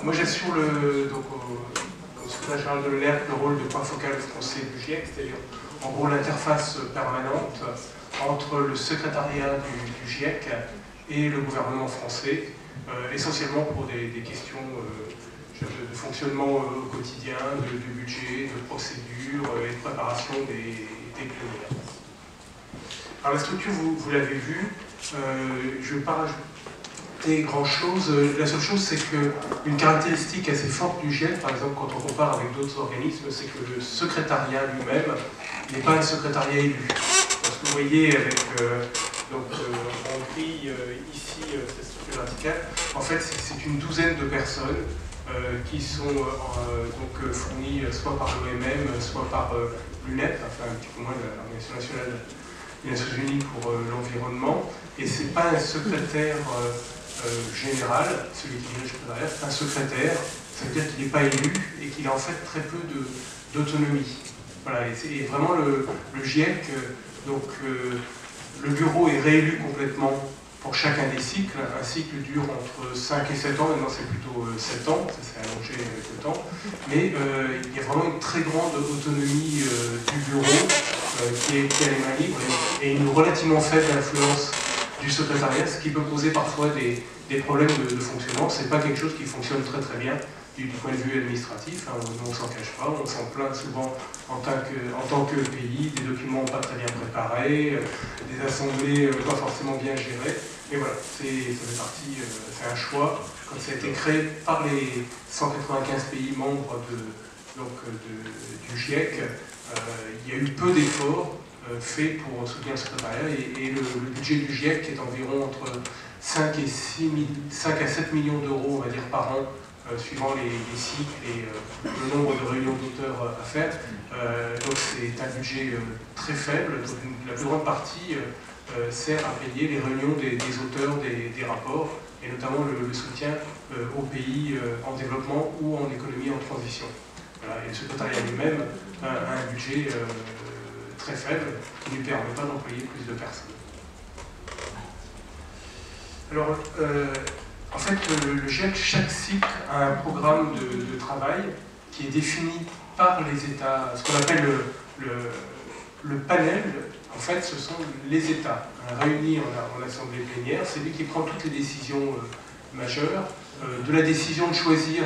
moi j'assure au secrétaire général de l'ERC le rôle de point focal français du GIEC, c'est-à-dire en gros l'interface permanente entre le secrétariat du GIEC et le gouvernement français, essentiellement pour des questions de fonctionnement au quotidien, de budget, de procédure et de préparation des plénières. Alors la structure, vous l'avez vue, je ne vais pas rajouter grand-chose. La seule chose, c'est qu'une caractéristique assez forte du GIEC, par exemple quand on compare avec d'autres organismes, c'est que le secrétariat lui-même n'est pas un secrétariat élu. Parce que vous voyez avec en gris ici cette structure verticale, en fait c'est une douzaine de personnes qui sont fournies soit par l'OMM, soit par l'UNEP, enfin un petit peu moins l'Organisation nationale des Nations Unies pour l'environnement, et c'est pas un secrétaire général, celui qui dirige le secrétariat, c'est un secrétaire, ça veut dire qu'il n'est pas élu et qu'il a en fait très peu d'autonomie. Voilà, et c'est vraiment le GIEC, le bureau est réélu complètement pour chacun des cycles. Un cycle dure entre 5 et 7 ans, maintenant c'est plutôt 7 ans, ça s'est allongé avec le temps, mais il y a vraiment une très grande autonomie du bureau qui a les mains libres et une relativement faible influence du secrétariat, ce qui peut poser parfois des problèmes de fonctionnement. C'est pas quelque chose qui fonctionne très très bien du point de vue administratif, hein, on ne s'en cache pas, on s'en plaint souvent en tant que pays, des documents pas très bien préparés, des assemblées pas forcément bien gérées, mais voilà, ça fait partie, c'est un choix. Quand ça a été créé par les 195 pays membres du GIEC, il y a eu peu d'efforts faits pour soutenir le secrétariat et le budget du GIEC est environ entre 5 à 7 millions d'euros, on va dire, par an, suivant les cycles et le nombre de réunions d'auteurs à faire. Donc c'est un budget très faible. Donc, la plus grande partie sert à payer les réunions des auteurs des rapports, et notamment le soutien aux pays en développement ou en économie en transition. Voilà. Et le secrétariat lui-même a un budget très faible qui ne lui permet pas d'employer plus de personnes. Alors, en fait, le GIEC, chaque cycle a un programme de travail qui est défini par les États, ce qu'on appelle le panel. En fait, ce sont les États réunis en assemblée plénière. C'est lui qui prend toutes les décisions majeures, de la décision de choisir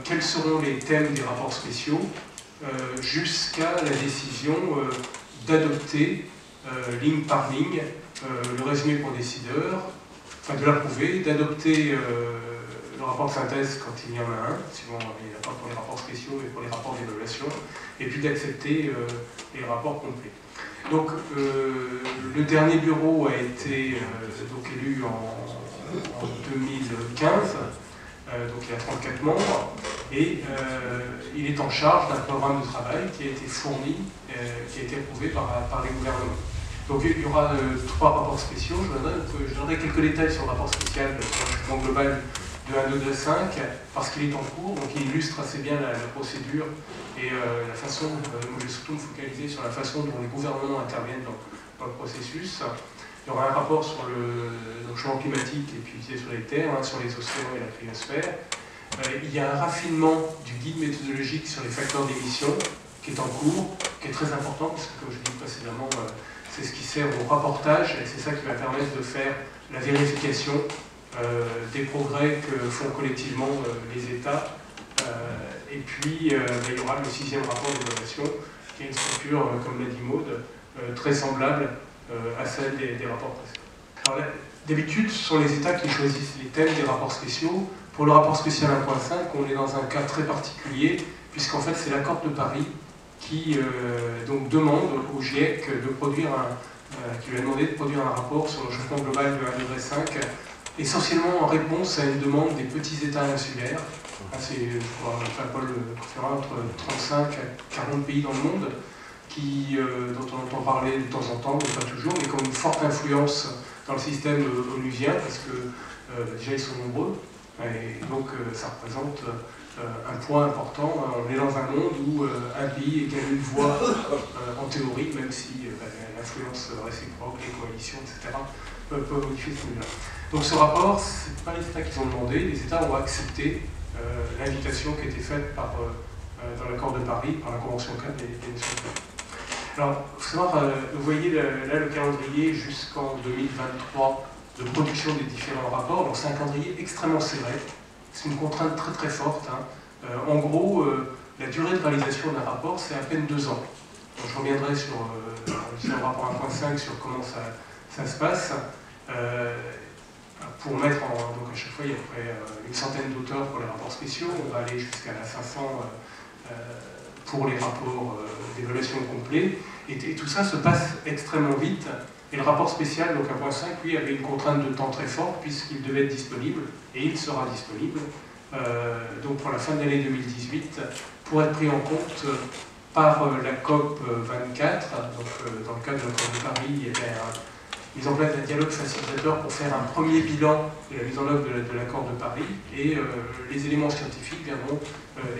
quels seront les thèmes des rapports spéciaux, jusqu'à la décision d'adopter, ligne par ligne, le résumé pour décideurs, enfin de l'approuver, d'adopter le rapport de synthèse quand il y en a un, souvent il n'y en a pas pour les rapports spéciaux, mais pour les rapports d'évaluation, et puis d'accepter les rapports complets. Donc le dernier bureau a été élu en 2015, donc il a 34 membres, et il est en charge d'un programme de travail qui a été fourni, qui a été approuvé par les gouvernements. Donc il y aura 3 rapports spéciaux. Je donnerai quelques détails sur le rapport spécial sur le traitement global de 1 degré 5, parce qu'il est en cours, donc il illustre assez bien la procédure et la façon, moi je vais surtout me focaliser sur la façon dont les gouvernements interviennent dans le processus. Il y aura un rapport sur le changement climatique et puis sur les terres, sur les océans et la cryosphère. Il y a un raffinement du guide méthodologique sur les facteurs d'émission qui est en cours, qui est très important, parce que comme je l'ai dit précédemment, c'est ce qui sert au rapportage et c'est ça qui va permettre de faire la vérification des progrès que font collectivement les États. Et puis il y aura le 6e rapport d'évaluation, qui est une structure, comme l'a dit Maud, très semblable à celle des rapports précédents. D'habitude, ce sont les États qui choisissent les thèmes des rapports spéciaux. Pour le rapport spécial 1.5, on est dans un cas très particulier, puisqu'en fait c'est l'accord de Paris qui donc demande au GIEC de produire qui lui a demandé de produire un rapport sur le réchauffement global de 1,5 degré, essentiellement en réponse à une demande des petits États insulaires. C'est, Paul conférera, entre 35 à 40 pays dans le monde, dont on entend parler de temps en temps, mais pas toujours, mais qui ont une forte influence dans le système onusien, parce que déjà ils sont nombreux, et donc ça représente un point important. On est dans un monde où un pays égale une voix en théorie, même si l'influence réciproque, les coalitions, etc. peuvent modifier ce niveau-là. Donc ce rapport, ce n'est pas les États qui ont demandé, les États ont accepté l'invitation qui a été faite dans l'accord de Paris, par la Convention 4 des Nations Unies. Alors, il faut savoir, vous voyez là le calendrier jusqu'en 2023 de production des différents rapports. Donc c'est un calendrier extrêmement serré. C'est une contrainte très très forte. Hein. En gros, la durée de réalisation d'un rapport, c'est à peine 2 ans. Donc, je reviendrai sur le rapport 1.5 sur comment ça se passe. Pour mettre donc à chaque fois, il y a à peu près une centaine d'auteurs pour les rapports spéciaux. On va aller jusqu'à 500 pour les rapports d'évaluation complets. Et tout ça se passe extrêmement vite. Et le rapport spécial, donc 1.5, lui, avait une contrainte de temps très forte puisqu'il devait être disponible, et il sera disponible, donc pour la fin de l'année 2018, pour être pris en compte par la COP 24. Donc, dans le cadre de l'accord de Paris, il y avait mise en place d'un dialogue facilitateur pour faire un premier bilan de la mise en œuvre de l'accord de Paris, et les éléments scientifiques viendront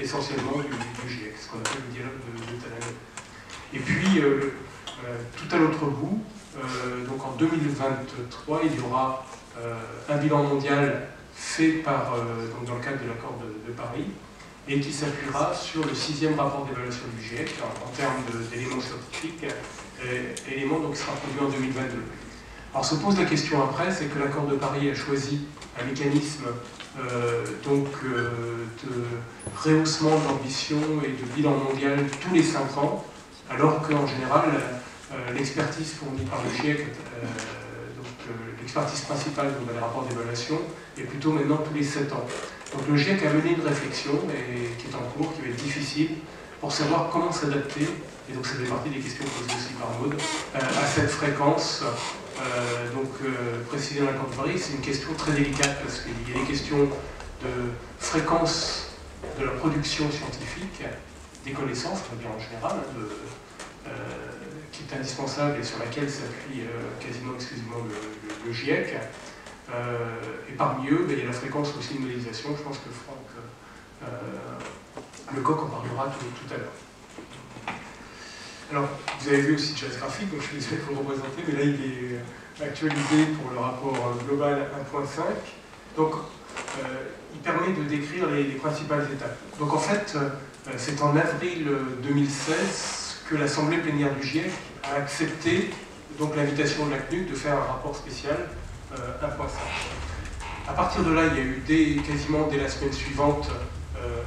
essentiellement du GIEC, ce qu'on appelle le dialogue de Talanoë. Et puis, tout à l'autre bout, donc en 2023, il y aura un bilan mondial fait donc dans le cadre de l'accord de Paris, et qui s'appuiera sur le 6e rapport d'évaluation du GIEC en termes d'éléments scientifiques, éléments donc, qui sera produit en 2022. Alors se pose la question après, c'est que l'accord de Paris a choisi un mécanisme de rehaussement de l'ambition et de bilan mondial tous les 5 ans, alors qu'en général, l'expertise fournie par le GIEC, l'expertise principale dans les rapports d'évaluation, est plutôt maintenant tous les 7 ans. Donc le GIEC a mené une réflexion qui est en cours, qui va être difficile, pour savoir comment s'adapter, et donc ça fait partie des questions posées aussi par Maud, à cette fréquence. Préciser dans l'accord de Paris, c'est une question très délicate parce qu'il y a des questions de fréquence de la production scientifique, des connaissances, on va dire en général, qui est indispensable et sur laquelle s'appuie quasiment exclusivement le GIEC. Et parmi eux, il y a la fréquence aussi de modélisation. Je pense que Franck Lecoq en parlera tout à l'heure. Alors, vous avez vu aussi le jazz graphique, donc je suis désolé pour le représenter, mais là il est actualisé pour le rapport global 1.5. Donc, il permet de décrire les principales étapes. Donc en fait, c'est en avril 2016 que l'Assemblée plénière du GIEC a accepté l'invitation de la CNUC de faire un rapport spécial 1.5. À partir de là, il y a eu quasiment dès la semaine suivante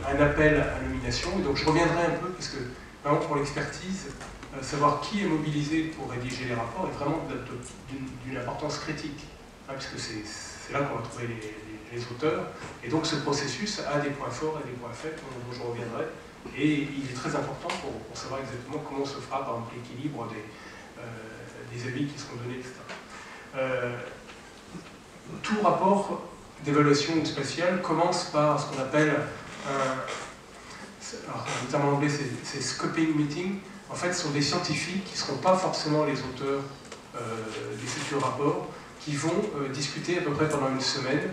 un appel à nomination. Et donc je reviendrai un peu, parce que vraiment pour l'expertise, savoir qui est mobilisé pour rédiger les rapports est vraiment d'une importance critique, hein, puisque c'est là qu'on va trouver les auteurs. Et donc ce processus a des points forts et des points faibles dont je reviendrai. Et il est très important pour savoir exactement comment se fera par exemple l'équilibre des avis qui seront donnés, etc. Tout rapport d'évaluation spatiale commence par ce qu'on appelle le terme en anglais c'est scoping meeting. En fait, ce sont des scientifiques qui ne seront pas forcément les auteurs des futurs rapports, qui vont discuter à peu près pendant une semaine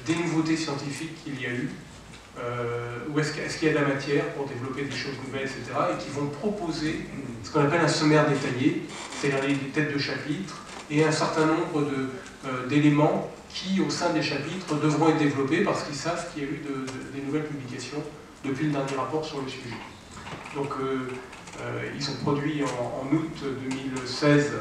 des nouveautés scientifiques qu'il y a eu, ou est-ce qu'il y a de la matière pour développer des choses nouvelles, etc. Et qui vont proposer ce qu'on appelle un sommaire détaillé, c'est-à-dire des têtes de chapitres, et un certain nombre d'éléments qui, au sein des chapitres, devront être développés parce qu'ils savent qu'il y a eu des nouvelles publications depuis le dernier rapport sur le sujet. Donc, ils ont produit en août 2016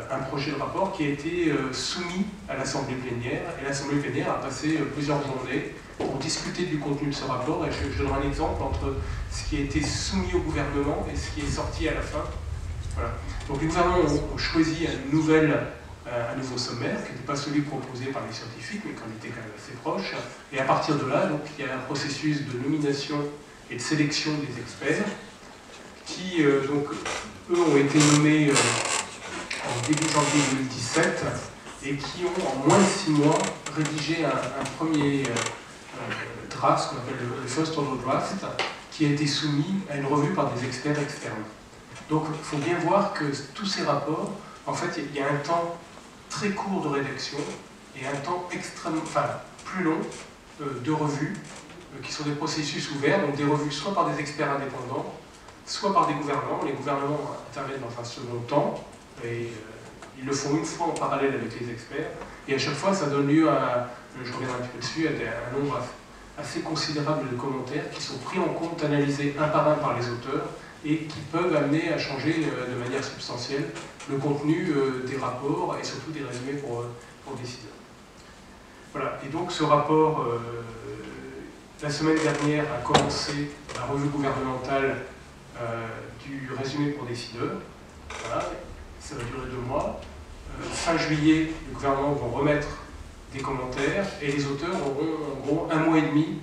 un projet de rapport qui a été soumis à l'Assemblée plénière, et l'Assemblée plénière a passé plusieurs journées pour discuter du contenu de ce rapport, et je donnerai un exemple entre ce qui a été soumis au gouvernement et ce qui est sorti à la fin. Voilà. Donc les gouvernements ont choisi un nouveau sommaire, qui n'était pas celui proposé par les scientifiques, mais qu'on était quand même assez proche, et à partir de là, donc, il y a un processus de nomination et de sélection des experts, qui, eux, ont été nommés en début janvier 2017 et qui ont, en moins de 6 mois, rédigé un premier draft, ce qu'on appelle le First Order Draft, qui a été soumis à une revue par des experts externes. Donc, il faut bien voir que tous ces rapports, en fait, il y a un temps très court de rédaction et un temps plus long de revues, qui sont des processus ouverts, donc des revues soit par des experts indépendants, soit par des gouvernements. Les gouvernements interviennent dans un second temps, et ils le font une fois en parallèle avec les experts, et à chaque fois ça donne lieu à, je reviendrai un petit peu dessus, à un nombre assez considérable de commentaires qui sont pris en compte, analysés un par un par les auteurs et qui peuvent amener à changer de manière substantielle le contenu des rapports et surtout des résumés pour décideurs. Voilà, et donc ce rapport, la semaine dernière, a commencé la revue gouvernementale du résumé pour décideurs. Voilà, ça va durer 2 mois. Fin juillet, le gouvernement va remettre des commentaires et les auteurs auront en gros 1 mois et demi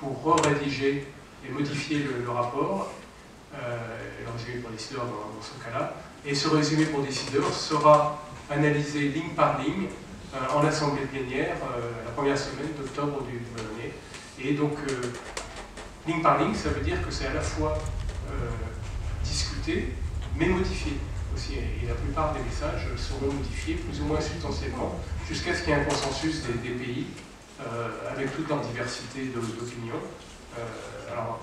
pour rédiger et modifier le rapport, le résumé pour décideurs dans ce cas-là. Et ce résumé pour décideurs sera analysé ligne par ligne en assemblée plénière la première semaine d'octobre du même année. Et donc, ligne par ligne, ça veut dire que c'est à la fois discuté, mais modifié aussi. Et la plupart des messages seront modifiés plus ou moins substantiellement jusqu'à ce qu'il y ait un consensus des pays avec toute leur diversité d'opinions. Alors,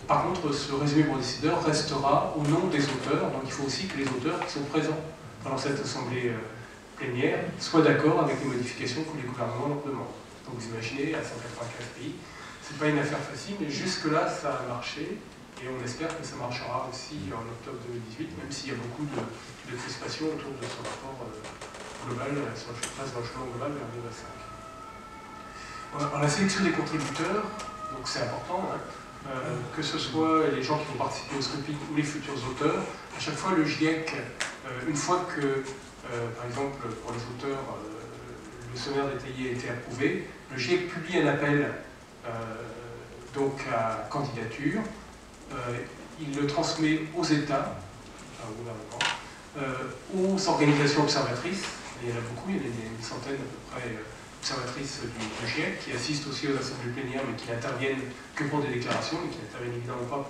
par contre, ce résumé pour décideurs restera au nom des auteurs, donc il faut aussi que les auteurs qui sont présents dans cette assemblée plénière soient d'accord avec les modifications que les gouvernements leur demandent. Donc vous imaginez, à 195 pays, c'est pas une affaire facile, mais jusque-là ça a marché, et on espère que ça marchera aussi en octobre 2018, même s'il y a beaucoup de crispation autour de ce rapport global, sur le changement global vers 2025. Alors, la sélection des contributeurs, donc c'est important, hein, que ce soit les gens qui vont participer au scoping ou les futurs auteurs, à chaque fois le GIEC, une fois que, par exemple, pour les auteurs, le sommaire détaillé a été approuvé, le GIEC publie un appel donc à candidature, il le transmet aux États, au gouvernement, aux organisations observatrices, et il y en a beaucoup, il y en a une centaine à peu près observatrices du GIEC, qui assistent aussi aux assemblées plénières, mais qui n'interviennent que pour des déclarations, mais qui n'interviennent évidemment pas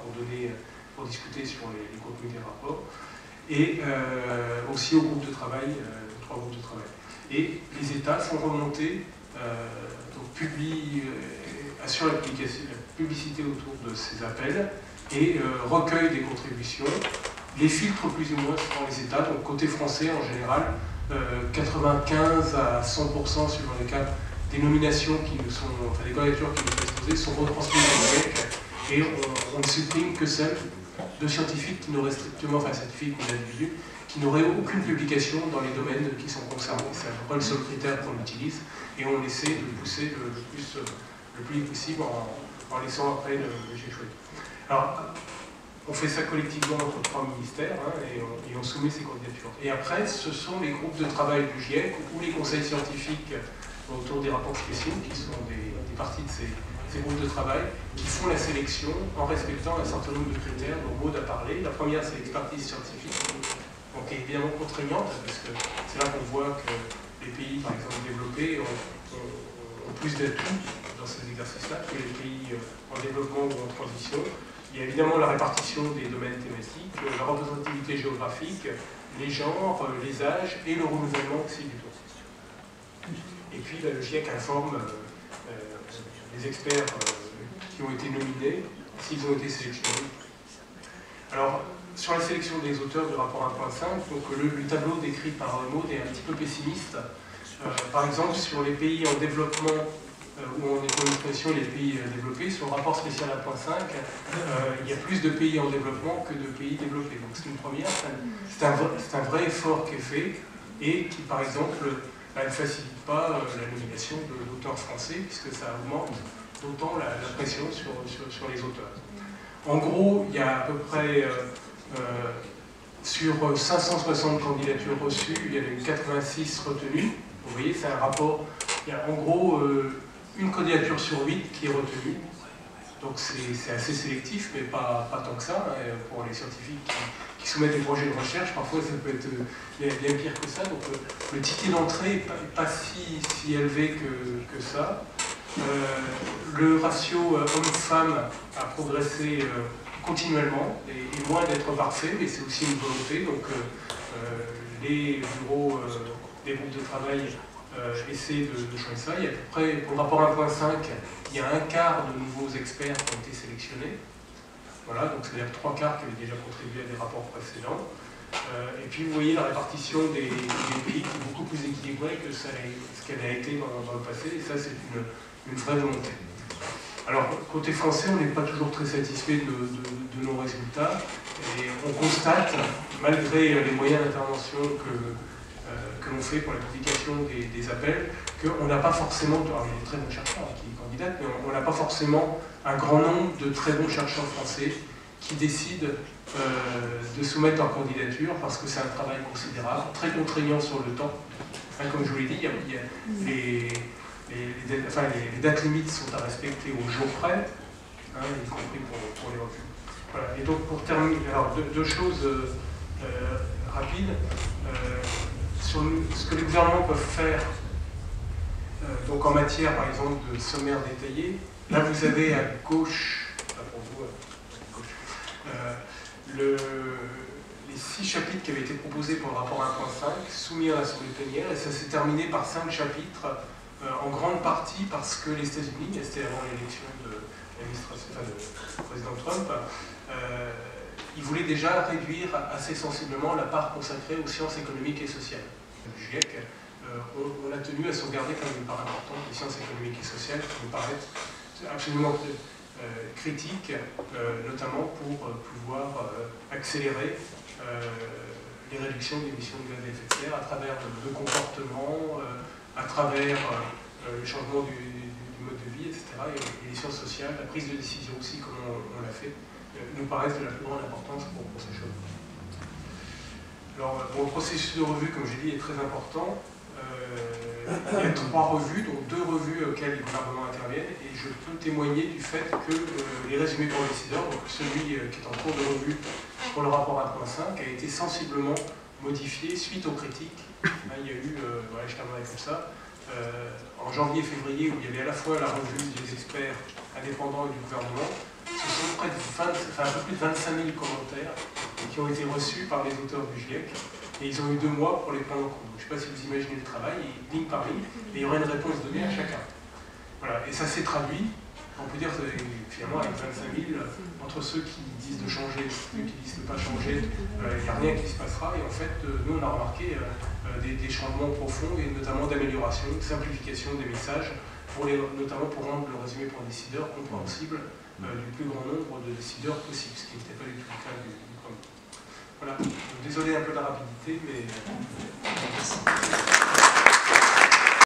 pour discuter sur les contenus des rapports, et aussi aux groupes de travail, 3 groupes de travail. Et les États sont remontés, donc assurent la publicité autour de ces appels, et recueillent des contributions, les filtres plus ou moins dans les États, donc côté français en général, 95 à 100% suivant les cas des nominations qui nous sont, enfin des candidatures qui nous sont exposées sont retransmises au GIEC et on ne supprime que celles de scientifiques qui n'auraient strictement, enfin scientifiques ou d'individus, qui n'auraient aucune publication dans les domaines qui sont concernés. C'est à peu près le seul critère qu'on utilise et on essaie de pousser le plus possible en laissant après le GIEC choisi. Alors, on fait ça collectivement entre 3 ministères hein, et on soumet ces candidatures. Et après, ce sont les groupes de travail du GIEC ou les conseils scientifiques autour des rapports spéciaux, qui sont des parties de ces groupes de travail, qui font la sélection en respectant un certain nombre de critères dont Maud a parlé. La première, c'est l'expertise scientifique, donc qui est évidemment contraignante, parce que c'est là qu'on voit que les pays, par exemple, développés ont plus d'atouts dans ces exercices-là que les pays en développement ou en transition. Il y a évidemment la répartition des domaines thématiques, la représentativité géographique, les genres, les âges et le renouvellement aussi du temps. Et puis le GIEC informe les experts qui ont été nominés, s'ils ont été sélectionnés. Alors, sur la sélection des auteurs du rapport 1.5, donc le tableau décrit par Maud est un petit peu pessimiste. Par exemple, sur les pays en développement, où on est en expression les pays développés, sur le rapport spécial 1.5, il y a plus de pays en développement que de pays développés. Donc c'est une première, c'est un vrai effort qui est fait et qui, par exemple, ne facilite pas la nomination de l'auteurs français, puisque ça augmente d'autant la pression sur les auteurs. En gros, il y a à peu près, sur 560 candidatures reçues, il y en a eu 86 retenues. Vous voyez, c'est un rapport, il y a en gros une candidature sur 8 qui est retenue. Donc c'est assez sélectif, mais pas tant que ça. Hein, pour les scientifiques qui soumettent des projets de recherche, parfois ça peut être bien pire que ça. Donc le ticket d'entrée n'est pas si élevé que ça. Le ratio homme-femme a progressé continuellement, et loin d'être parfait, mais c'est aussi une volonté. Donc les bureaux des groupes de travail essaient de changer ça. Il y a à peu près, pour le rapport 1.5, il y a un quart de nouveaux experts qui ont été sélectionnés. Voilà, donc c'est-à-dire 3 quarts qui avaient déjà contribué à des rapports précédents. Et puis vous voyez la répartition des pays qui est beaucoup plus équilibrée que ce qu'elle a été dans le passé, et ça c'est une vraie volonté. Alors, côté français, on n'est pas toujours très satisfait de nos résultats, et on constate, malgré les moyens d'intervention que l'on fait pour la publication des appels, qu'on n'a pas forcément, alors il y a des très bons chercheurs qui candidatent, mais on n'a pas forcément un grand nombre de très bons chercheurs français qui décident de soumettre leur candidature parce que c'est un travail considérable, très contraignant sur le temps. Enfin, comme je vous l'ai dit, les dates limites sont à respecter au jour près, hein, y compris pour les revues. Voilà. Et donc pour terminer, alors deux choses rapides. Sur ce que les gouvernements peuvent faire donc en matière par exemple de sommaire détaillé, là vous avez à gauche, pour vous, à gauche, les 6 chapitres qui avaient été proposés pour le rapport 1.5 soumis à l'Assemblée plénière, et ça s'est terminé par 5 chapitres, en grande partie parce que les États-Unis, c'était avant l'élection de président Trump, ils voulaient déjà réduire assez sensiblement la part consacrée aux sciences économiques et sociales. Le GIEC, on a tenu à sauvegarder quand même une part importante des sciences économiques et sociales qui me paraissent absolument critiques, notamment pour pouvoir accélérer les réductions d'émissions de gaz à effet de serre à travers le comportement, à travers le changement du mode de vie, etc. Et les sciences sociales, la prise de décision aussi, comme on l'a fait, nous paraissent de la plus grande importance pour ces choses. Alors, le processus de revue, comme j'ai dit, est très important. Il y a 3 revues, donc 2 revues auxquelles les gouvernements interviennent, et je peux témoigner du fait que les résumés pour les décideurs, donc celui qui est en cours de revue pour le rapport 1.5, a été sensiblement modifié suite aux critiques. Il y a eu, voilà, je terminerai comme ça, en janvier-février, où il y avait à la fois la revue des experts indépendants et du gouvernement, ce sont près de un peu plus de 25 000 commentaires qui ont été reçus par les auteurs du GIEC, et ils ont eu 2 mois pour les prendre en compte. Je ne sais pas si vous imaginez le travail, ligne par ligne, et il y aurait une réponse donnée à chacun. Voilà, et ça s'est traduit, on peut dire finalement avec 25 000, entre ceux qui disent de changer et ceux qui disent de ne pas changer, il n'y a rien qui se passera, et en fait, nous on a remarqué des changements profonds, et notamment d'amélioration, de simplification des messages, notamment pour rendre le résumé pour les décideurs compréhensible du plus grand nombre de décideurs possible, ce qui n'était pas du tout le cas du premier. Voilà, désolé un peu de la rapidité, mais...